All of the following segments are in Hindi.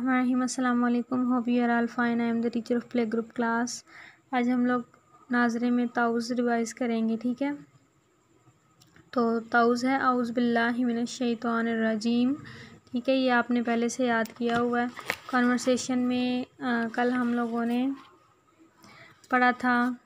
बिस्मिल्लाहिर्रहमानिर्रहीम। अस्सलाम वालेकुम। Hope you are all fine. I am the teacher of play group class. आज हम लोग नाज़रे में ताउज़ रिवाइज़ करेंगे, ठीक है। तो ताउज़ है औज़ु बिल्लाहि मिनश शैतानिर रजीम, ठीक है। ये आपने पहले से याद किया हुआ है। कॉन्वर्सेशन में कल हम लोगों ने पढ़ा था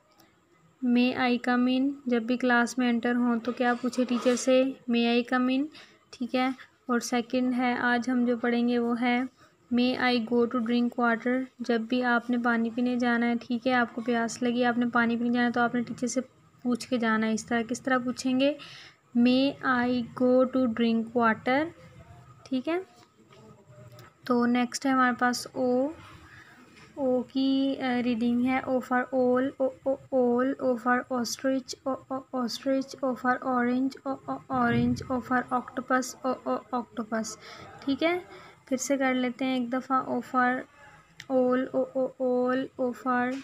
मे आई कम इन। जब भी क्लास में एंटर हों तो क्या पूछे टीचर से, मे आई कम इन, ठीक है। और सेकंड है आज हम जो पढ़ेंगे वो है मे आई गो टू ड्रिंक वाटर। जब भी आपने पानी पीने जाना है, ठीक है, आपको प्यास लगी, आपने पानी पीने जाना है तो आपने टीचर से पूछ के जाना है। इस तरह किस तरह पूछेंगे, मे आई गो टू ड्रिंक वाटर, ठीक है। तो नेक्स्ट है हमारे पास ओ की रीडिंग है ओ for owl, owl, O for ostrich, ostrich, O for orange, orange, O for octopus, octopus, ठीक है। फिर से कर लेते हैं एक दफ़ा। ओ for owl, owl, O for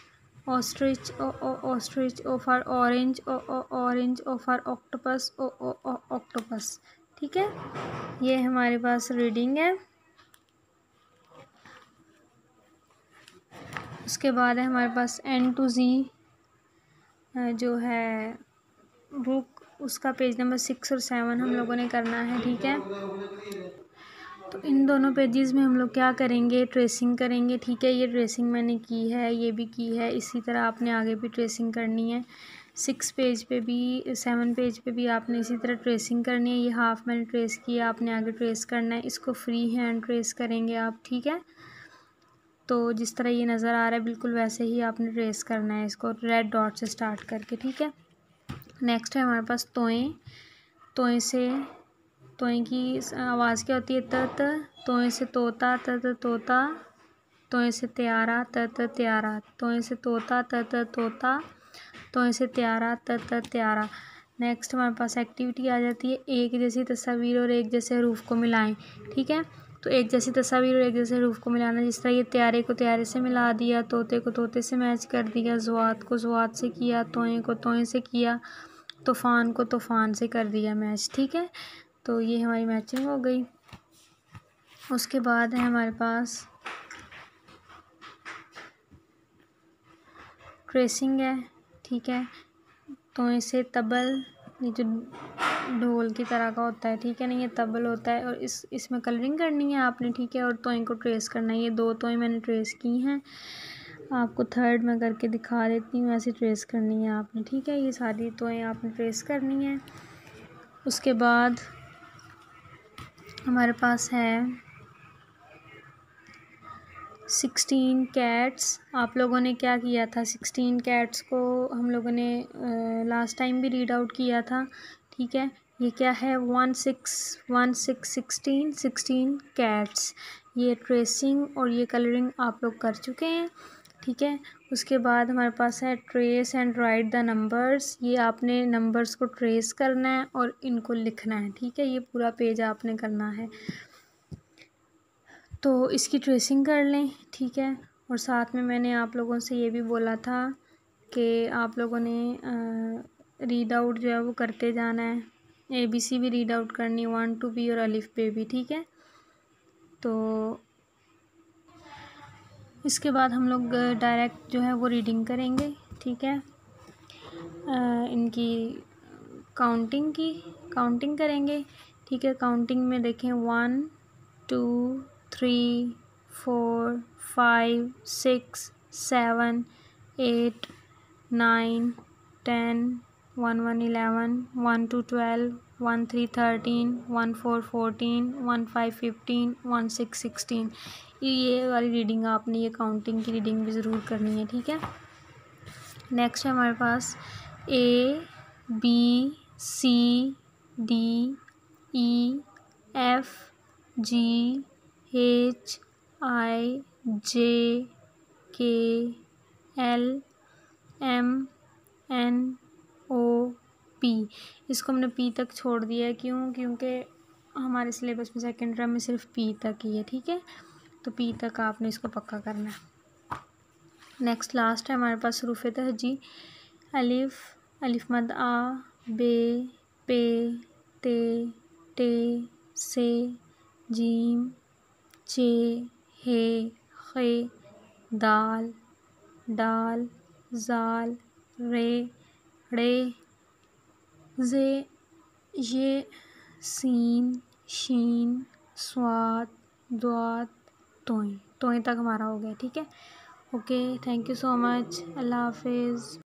ostrich, ostrich, O for orange, orange, O for octopus, octopus, ठीक है। ये हमारे पास रीडिंग है। उसके बाद है हमारे पास एन टू ज़ी जो है बुक, उसका पेज नंबर 6 और 7 हम लोगों ने करना है, ठीक है। तो इन दोनों पेजेस में हम लोग क्या करेंगे, ट्रेसिंग करेंगे, ठीक है। ये ट्रेसिंग मैंने की है, ये भी की है, इसी तरह आपने आगे भी ट्रेसिंग करनी है। 6 पेज पे भी 7 पेज पे भी आपने इसी तरह ट्रेसिंग करनी है। ये हाफ मैंने ट्रेस किया, आपने आगे ट्रेस करना है। इसको फ्री हैंड ट्रेस करेंगे आप, ठीक है। तो जिस तरह ये नज़र आ रहा है बिल्कुल वैसे ही आपने ट्रेस करना है इसको, रेड डॉट से स्टार्ट करके, ठीक है। नेक्स्ट है हमारे पास तोएं। तोएं से, तोएं की आवाज़ क्या होती है, त। तोएं से तोता, त तोता। तोएं से त्यारा, त त्यारा। तोएं से तोता, त तोता। तोएं से त्यारा, त त्यारा। नेक्स्ट हमारे पास एक्टिविटी आ जाती है एक जैसी तस्वीर और एक जैसे हरूफ को मिलाएं, ठीक है। तो एक जैसी तस्वीर और एक जैसे हरूफ को मिलाना, जिस तरह ये त्यारे को त्यारे से मिला दिया, तोते को तोते से मैच कर दिया, ज़ुआत को ज़ुआत से किया, तोएं को तोएं से किया, तूफ़ान को तूफ़ान से कर दिया मैच, ठीक है। तो ये हमारी मैचिंग हो गई। उसके बाद है हमारे पास ट्रेसिंग है, ठीक है। तोएं से तबल, ये जो ढोल की तरह का होता है, ठीक है ना, ये तबल होता है। और इसमें कलरिंग करनी है आपने, ठीक है। और तोएं को ट्रेस करना है। ये 2 तोएं मैंने ट्रेस की हैं, आपको थर्ड में करके दिखा देती हूँ। ऐसे ट्रेस करनी है आपने, ठीक है। ये सारी तोएं आपने ट्रेस करनी है। उसके बाद हमारे पास है 16 कैट्स। आप लोगों ने क्या किया था, 16 कैट्स को हम लोगों ने लास्ट टाइम भी रीड आउट किया था, ठीक है। ये क्या है 16 कैट्स। ये ट्रेसिंग और ये कलरिंग आप लोग कर चुके हैं, ठीक है। उसके बाद हमारे पास है trace and right the numbers. ये आपने नंबर्स को ट्रेस करना है और इनको लिखना है, ठीक है। ये पूरा पेज आपने करना है। तो इसकी ट्रेसिंग कर लें, ठीक है। और साथ में मैंने आप लोगों से ये भी बोला था कि आप लोगों ने रीड आउट जो है वो करते जाना है। ABC भी रीड आउट करनी, 1 to B और अलिफ पे भी, ठीक है। तो इसके बाद हम लोग डायरेक्ट जो है वो रीडिंग करेंगे, ठीक है। इनकी काउंटिंग करेंगे, ठीक है। काउंटिंग में देखें 1 2 3 4 5 6 7 8 9 10 1 1 11 1 2 12 1 3 13 1 4 14 1 5 15 1 6 16। ये वाली रीडिंग आपने, ये काउंटिंग की रीडिंग भी ज़रूर करनी है, ठीक है। नेक्स्ट है हमारे पास ABCDEFGHIJKLMNOP। इसको हमने P तक छोड़ दिया है, क्योंकि हमारे सिलेबस में सेकेंड टर्म में सिर्फ P तक ही है, ठीक है। तो P तक आपने इसको पक्का करना है। नेक्स्ट लास्ट है हमारे पास हरूफ तहजी। अलिफ, अलिफ मद आ, बे, पे, ते, टे, से, जीम, चे, हे, खे, दाल, डाल, जाल, रे, ड़े, जे, ये, सीन, शीन, स्वाद, द्वात, तोय तक हमारा हो गया। ठीक है, okay, thank you so much, अल्लाह हाफिज़।